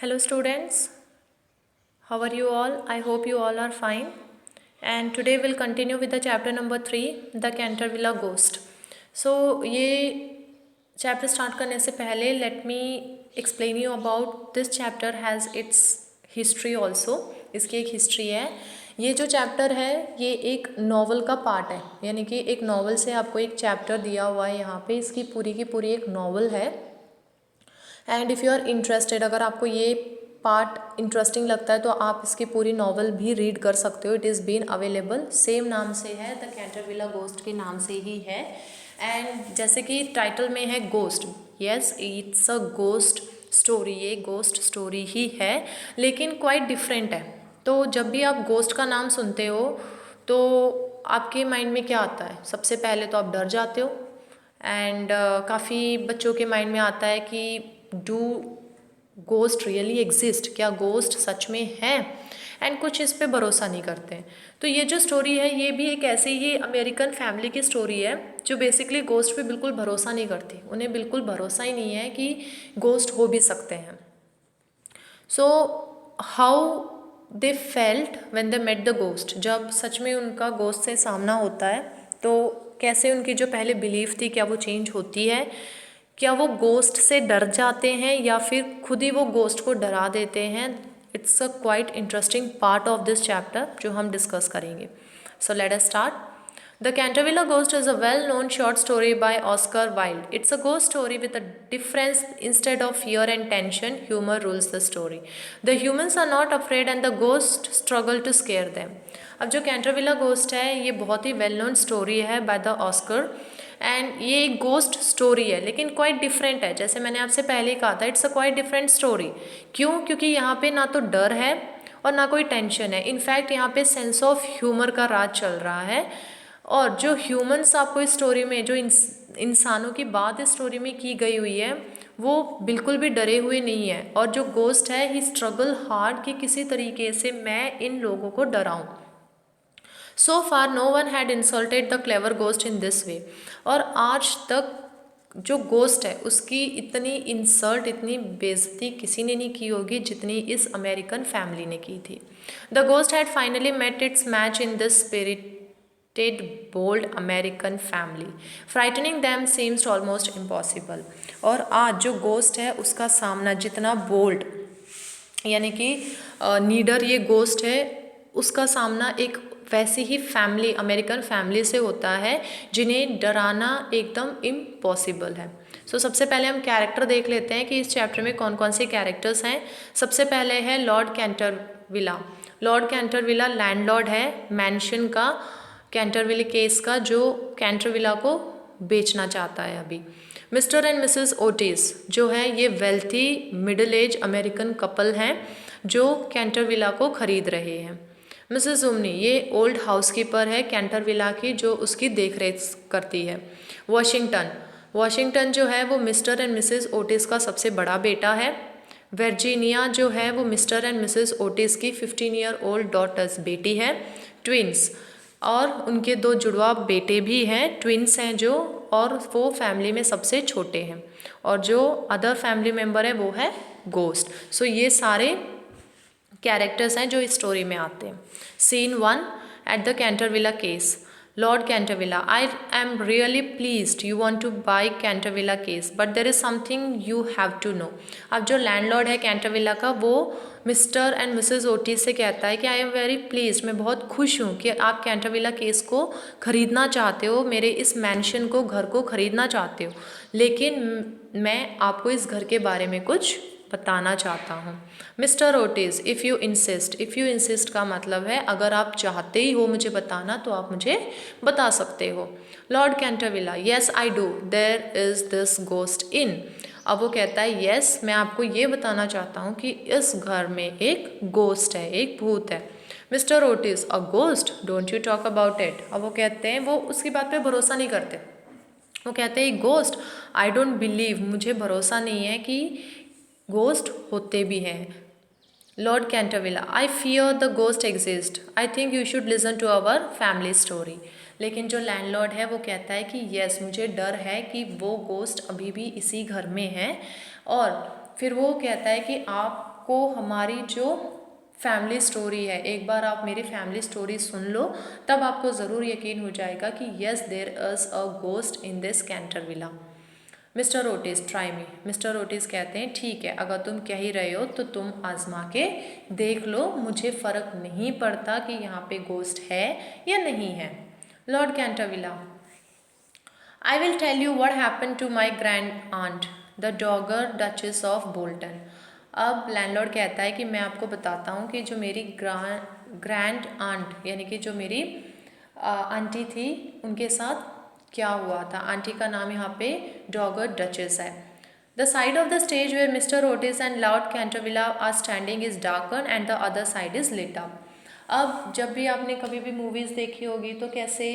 Hello students, how are you all? I hope you all are fine. And today we'll continue with the chapter number 3, The Cantervilla Ghost. So ये chapter start करने से पहले let me explain you about this chapter has its history also. इसकी एक history है. ये जो chapter है ये एक नॉवल का पार्ट है, यानी कि एक नॉवल से आपको एक चैप्टर दिया हुआ है यहाँ पे. इसकी पूरी की पूरी एक नॉवल है. And if you are interested, अगर आपको ये पार्ट इंटरेस्टिंग लगता है तो आप इसकी पूरी नॉवल भी रीड कर सकते हो. It is been available, same नाम से है, द कैंटरविला गोस्ट के नाम से ही है. एंड जैसे कि टाइटल में है ghost, yes it's a ghost story, ये गोस्ट स्टोरी ही है लेकिन क्वाइट डिफरेंट है. तो जब भी आप गोस्ट का नाम सुनते हो तो आपके माइंड में क्या आता है? सबसे पहले तो आप डर जाते हो. एंड काफ़ी बच्चों के माइंड में आता है कि डू गोस्ट रियली एग्जिस्ट, क्या गोस्ट सच में है? एंड कुछ इस पे भरोसा नहीं करते हैं. तो ये जो स्टोरी है ये भी एक ऐसी ही अमेरिकन फैमिली की स्टोरी है जो बेसिकली गोस्ट पे बिल्कुल भरोसा नहीं करती. उन्हें बिल्कुल भरोसा ही नहीं है कि गोस्ट हो भी सकते हैं. So how they felt when they met the ghost, जब सच में उनका गोस्ट से सामना होता है तो कैसे उनकी जो पहले बिलीफ थी क्या वो चेंज होती है, क्या वो गोस्ट से डर जाते हैं या फिर खुद ही वो गोस्ट को डरा देते हैं. It's a quite interesting part of this chapter जो हम डिस्कस करेंगे. So let us start. The Cantervilla Ghost is a well-known short story by Oscar Wilde. It's a ghost story with a difference. Instead of fear and tension, humor rules the story. The humans are not afraid and the ghost struggle to scare them. अब जो Canterville ghost है ये बहुत ही well known story है by the Oscar. And ये एक ghost story है लेकिन क्वाइट डिफरेंट है. जैसे मैंने आपसे पहले कहा था, it's a quite different story. क्यों? क्योंकि यहाँ पे ना तो डर है और ना कोई टेंशन है. इनफैक्ट यहाँ पे सेंस ऑफ ह्यूमर का राज चल रहा है. और जो ह्यूमंस आपको इस स्टोरी में, जो इंसानों की बात इस स्टोरी में की गई हुई है वो बिल्कुल भी डरे हुए नहीं है. और जो गोस्ट है ही स्ट्रगल हार्ड कि किसी तरीके से मैं इन लोगों को डराऊं. So far no one had insulted the clever ghost in this way. और आज तक जो गोस्ट है उसकी इतनी इंसल्ट, इतनी बेइज्जती किसी ने नहीं की होगी जितनी इस अमेरिकन फैमिली ने की थी. The ghost had finally met its match in this spirit bold American family. Frightening them seems almost impossible. और आज जो गोस्ट है उसका सामना जितना बोल्ड यानी कि नीडर ये गोस्ट है उसका सामना एक वैसी ही फैमिली, अमेरिकन फैमिली से होता है जिन्हें डराना एकदम इम्पॉसिबल है. सो सबसे पहले हम कैरेक्टर देख लेते हैं कि इस चैप्टर में कौन कौन से कैरेक्टर्स हैं. सबसे पहले है Lord Canterville. Lord Canterville landlord है मैंशन का, कैंटरविले केस का, जो कैंटरविला को बेचना चाहता है अभी. मिस्टर एंड मिसेस ओटिस जो है ये wealthy middle age American couple हैं जो कैंटरविला को खरीद रहे हैं. मिसेस उमनी ये ओल्ड हाउसकीपर है कैंटरविला की जो उसकी देखरेख करती है. वाशिंगटन जो है वो मिस्टर एंड मिसेस ओटिस का सबसे बड़ा बेटा है. वर्जीनिया जो है वो मिस्टर एंड मिसेस ओटिस की 15 ईयर ओल्ड डॉटर्स बेटी है. ट्विंस, और उनके 2 जुड़वा बेटे भी हैं, ट्विंस हैं जो, और वो फैमिली में सबसे छोटे हैं. और जो अदर फैमिली मेम्बर है वो है गोस्ट. सो ये सारे कैरेक्टर्स हैं जो इस स्टोरी में आते हैं. Scene 1 at the Canterville case. Lord Canterville, I am really pleased you want to buy Canterville case but there is something you have to know. अब जो लैंडलॉर्ड है कैंटरविला का वो मिस्टर एंड मिसेस ओटिस से कहता है कि I am very pleased, मैं बहुत खुश हूँ कि आप कैंटरविला केस को ख़रीदना चाहते हो, मेरे इस मैंशन को, घर को ख़रीदना चाहते हो, लेकिन मैं आपको इस घर के बारे में कुछ बताना चाहता हूँ. Mister Otis, if you insist का मतलब है अगर आप चाहते ही हो मुझे बताना तो आप मुझे बता सकते हो. Lord Canterville, yes I do, there is this ghost in. अब वो कहता है यस मैं आपको ये बताना चाहता हूँ कि इस घर में एक गोस्ट है, एक भूत है. Mister Otis, a ghost, don't you talk about it. अब वो कहते हैं, वो उसकी बात पे भरोसा नहीं करते. वो कहते हैं गोस्ट, आई डोंट बिलीव, मुझे भरोसा नहीं है कि गोस्ट होते भी हैं. Lord Canterville, I fear the ghost exist, I think you should listen to our family story. लेकिन जो लैंडलॉर्ड है वो कहता है कि यस मुझे डर है कि वो गोस्ट अभी भी इसी घर में है. और फिर वो कहता है कि आपको आपको हमारी जो फैमिली स्टोरी है, एक बार आप मेरी फैमिली स्टोरी सुन लो, तब आपको ज़रूर यकीन हो जाएगा कि yes there is a ghost in this Canterville. Mister Otis try me. Mister Otis कहते हैं ठीक है, अगर तुम कह ही रहे हो तो तुम आजमा के देख लो, मुझे फ़र्क नहीं पड़ता कि यहाँ पे गोस्ट है या नहीं है। Lord Canterville, I will tell you what happened to my grand aunt, the Dowager Duchess of Bolton. अब लैंडलॉर्ड कहता है कि मैं आपको बताता हूँ कि जो मेरी ग्रैंड आंट यानी कि जो मेरी आंटी थी उनके साथ क्या हुआ था। आंटी का नाम यहाँ पे डॉगर डचेस है। The side of the stage where Mr. Otis and Lord Cantervilla are standing is darkened and the other side is lit up. अब जब भी आपने कभी भी मूवीज़ देखी होगी तो कैसे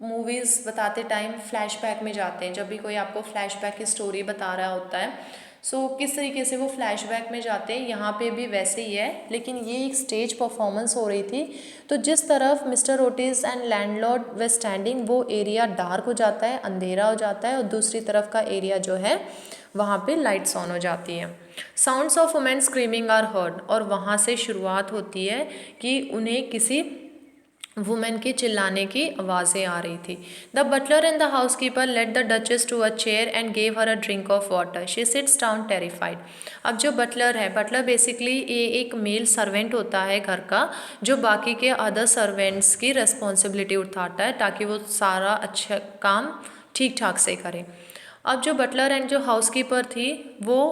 मूवीज़ बताते टाइम फ्लैशबैक में जाते हैं, जब भी कोई आपको फ्लैशबैक की स्टोरी बता रहा होता है सो किस तरीके से वो फ्लैशबैक में जाते हैं, यहाँ पे भी वैसे ही है। लेकिन ये एक स्टेज परफॉर्मेंस हो रही थी, तो जिस तरफ mister Otis and landlord way standing वो एरिया डार्क हो जाता है, अंधेरा हो जाता है, और दूसरी तरफ का एरिया जो है वहाँ पे लाइट्स ऑन हो जाती हैं। Sounds of women screaming are heard, और वहाँ से शुरुआत होती है कि उन्हें किसी वुमेन की चिल्लाने की आवाज़ें आ रही थी। The butler and the housekeeper let the duchess to a chair and gave her a drink of water. She sits down terrified. अब जो बटलर है, बटलर बेसिकली ये एक मेल सर्वेंट होता है घर का, जो बाकी के अदर सर्वेंट्स की रिस्पॉन्सिबिलिटी उठाता है ताकि वो सारा अच्छा काम ठीक ठाक से करे। अब जो बटलर एंड जो हाउस कीपर थी वो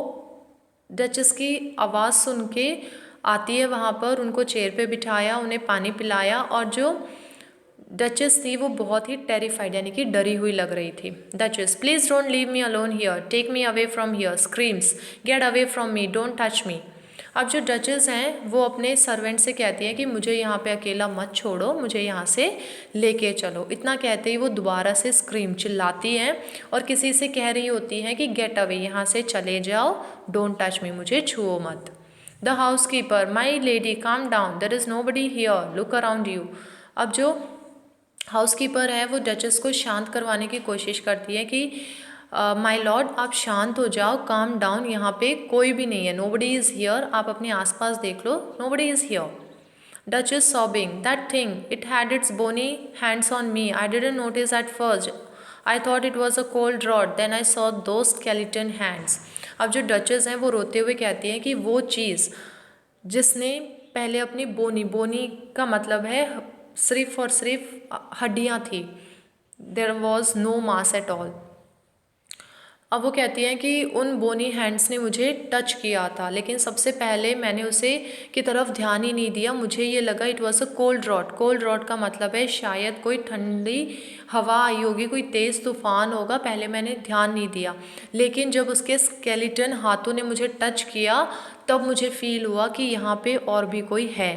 डचेस की आवाज़ सुन के आती है वहाँ पर, उनको चेयर पे बिठाया, उन्हें पानी पिलाया, और जो डचेस थी वो बहुत ही टेरिफाइड यानी कि डरी हुई लग रही थी। Duchess, please don't leave me alone here, take me away from here, screams, get away from me, don't touch me. अब जो डचेस हैं वो अपने सर्वेंट से कहती हैं कि मुझे यहाँ पे अकेला मत छोड़ो, मुझे यहाँ से लेके चलो। इतना कहते ही वो दोबारा से स्क्रीम चिल्लाती हैं और किसी से कह रही होती हैं कि गेट अवे, यहाँ से चले जाओ, डोंट टच मी, मुझे छुओ मत। The housekeeper, my lady calm down, there is nobody here, look around you. अब जो हाउस कीपर है वो डचेस को शांत करवाने की कोशिश करती है कि माय लॉर्ड आप शांत हो जाओ, काम डाउन, यहाँ पे कोई भी नहीं है, नोबडी इज़ हियर, आप अपने आसपास देख लो, nobody is here. Duchess sobbing, that thing, it had its bony hands on me, I didn't notice at first, I thought it was a cold rod, then I saw two skeleton hands. अब जो duchess हैं वो रोते हुए कहती हैं कि वो चीज़ जिसने पहले अपनी बोनी, बोनी का मतलब है सिर्फ और सिर्फ हड्डियाँ थी, there was no mass at all. अब वो कहती हैं कि उन बोनी हैंड्स ने मुझे टच किया था, लेकिन सबसे पहले मैंने उसे की तरफ ध्यान ही नहीं दिया, मुझे ये लगा it was a cold rod. Cold rod का मतलब है शायद कोई ठंडी हवा आई होगी, कोई तेज़ तूफान होगा, पहले मैंने ध्यान नहीं दिया, लेकिन जब उसके स्केलेटन हाथों ने मुझे टच किया तब मुझे फील हुआ कि यहाँ पे और भी कोई है।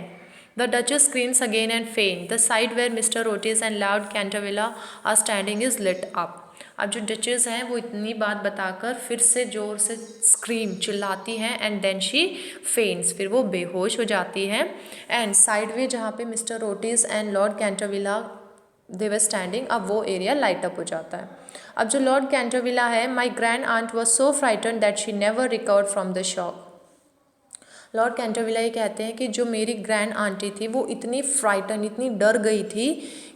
The Duchess screams again and faint. The side where Mr. Otis and Lord Cantervilla are standing is lit up. अब जो डचेस हैं वो इतनी बात बताकर फिर से ज़ोर से स्क्रीम चिल्लाती हैं एंड देन शी फेंट्स, फिर वो बेहोश हो जाती हैं। एंड साइड वे जहाँ पे mister Otis and Lord Canterville they were standing, अब वो एरिया लाइट अप हो जाता है। अब जो लॉर्ड कैंटरविला है, my grand aunt was so frighten that she never recovered from the shock. Lord Canterville ये कहते हैं कि जो मेरी ग्रैंड आंटी थी वो इतनी फ्राइटन, इतनी डर गई थी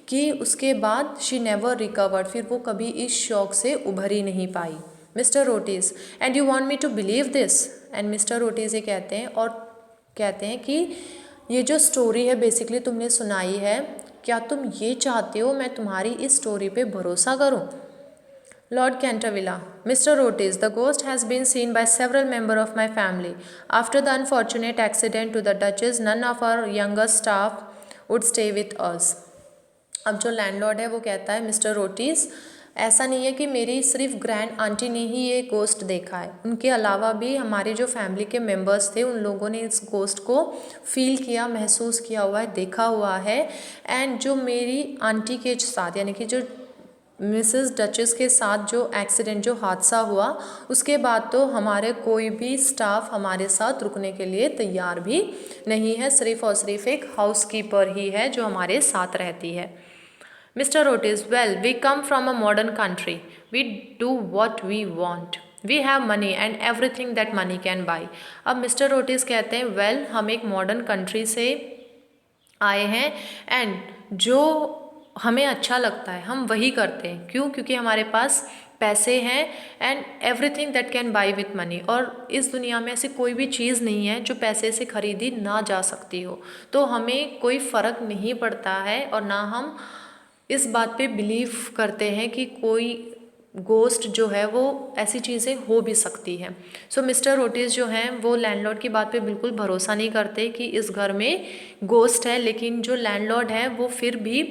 कि उसके बाद शी नेवर रिकवर्ड, फिर वो कभी इस शॉक से उभर ही नहीं पाई। Mister Otis, and you want me to believe this? And Mister Otis ये कहते हैं और कहते हैं कि ये जो स्टोरी है बेसिकली तुमने सुनाई है, क्या तुम ये चाहते हो मैं तुम्हारी इस स्टोरी पे भरोसा करूं? Lord Cantervilla, Mr. Otis, the ghost has been seen by several members of my family. After the unfortunate accident to the Duchess, none of our younger staff would stay with us. अब जो landlord है वो कहता है Mister Otis, ऐसा नहीं है कि मेरी सिर्फ ग्रैंड आंटी ने ही ये गोस्ट देखा है, उनके अलावा भी हमारे जो फैमिली के मेंबर्स थे उन लोगों ने इस गोस्ट को फील किया, महसूस किया हुआ है, देखा हुआ है। एंड जो मेरी आंटी के साथ यानी कि जो मिसेस डचेस के साथ जो एक्सीडेंट, जो हादसा हुआ, उसके बाद तो हमारे कोई भी स्टाफ हमारे साथ रुकने के लिए तैयार भी नहीं है, सिर्फ और सिर्फ एक हाउस कीपर ही है जो हमारे साथ रहती है। Mister Otis, well we come from a modern country, we do what we want, we have money and everything that money can buy. अब मिस्टर ओटिस कहते हैं वेल हम एक मॉडर्न कंट्री से आए हैं एंड जो हमें अच्छा लगता है हम वही करते हैं। क्यों? क्योंकि हमारे पास पैसे हैं and everything that can buy with money, और इस दुनिया में ऐसी कोई भी चीज़ नहीं है जो पैसे से खरीदी ना जा सकती हो। तो हमें कोई फ़र्क नहीं पड़ता है और ना हम इस बात पे बिलीव करते हैं कि कोई गोस्ट जो है वो ऐसी चीज़ें हो भी सकती हैं। सो मिस्टर ओटिस जो हैं वो लैंडलॉर्ड की बात पे बिल्कुल भरोसा नहीं करते कि इस घर में गोस्ट है, लेकिन जो लैंडलॉर्ड है वो फिर भी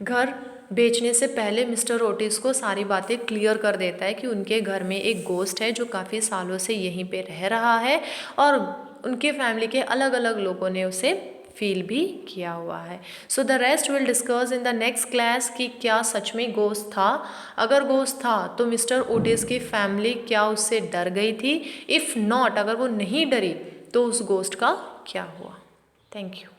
घर बेचने से पहले मिस्टर ओटिस को सारी बातें क्लियर कर देता है कि उनके घर में एक गोस्ट है जो काफ़ी सालों से यहीं पे रह रहा है और उनके फैमिली के अलग अलग लोगों ने उसे फील भी किया हुआ है। So the rest will discuss in the next class कि क्या सच में गोस्ट था, अगर गोस्ट था तो मिस्टर ओटिस की फैमिली क्या उससे डर गई थी, इफ़ नॉट अगर वो नहीं डरी तो उस गोस्ट का क्या हुआ। Thank you.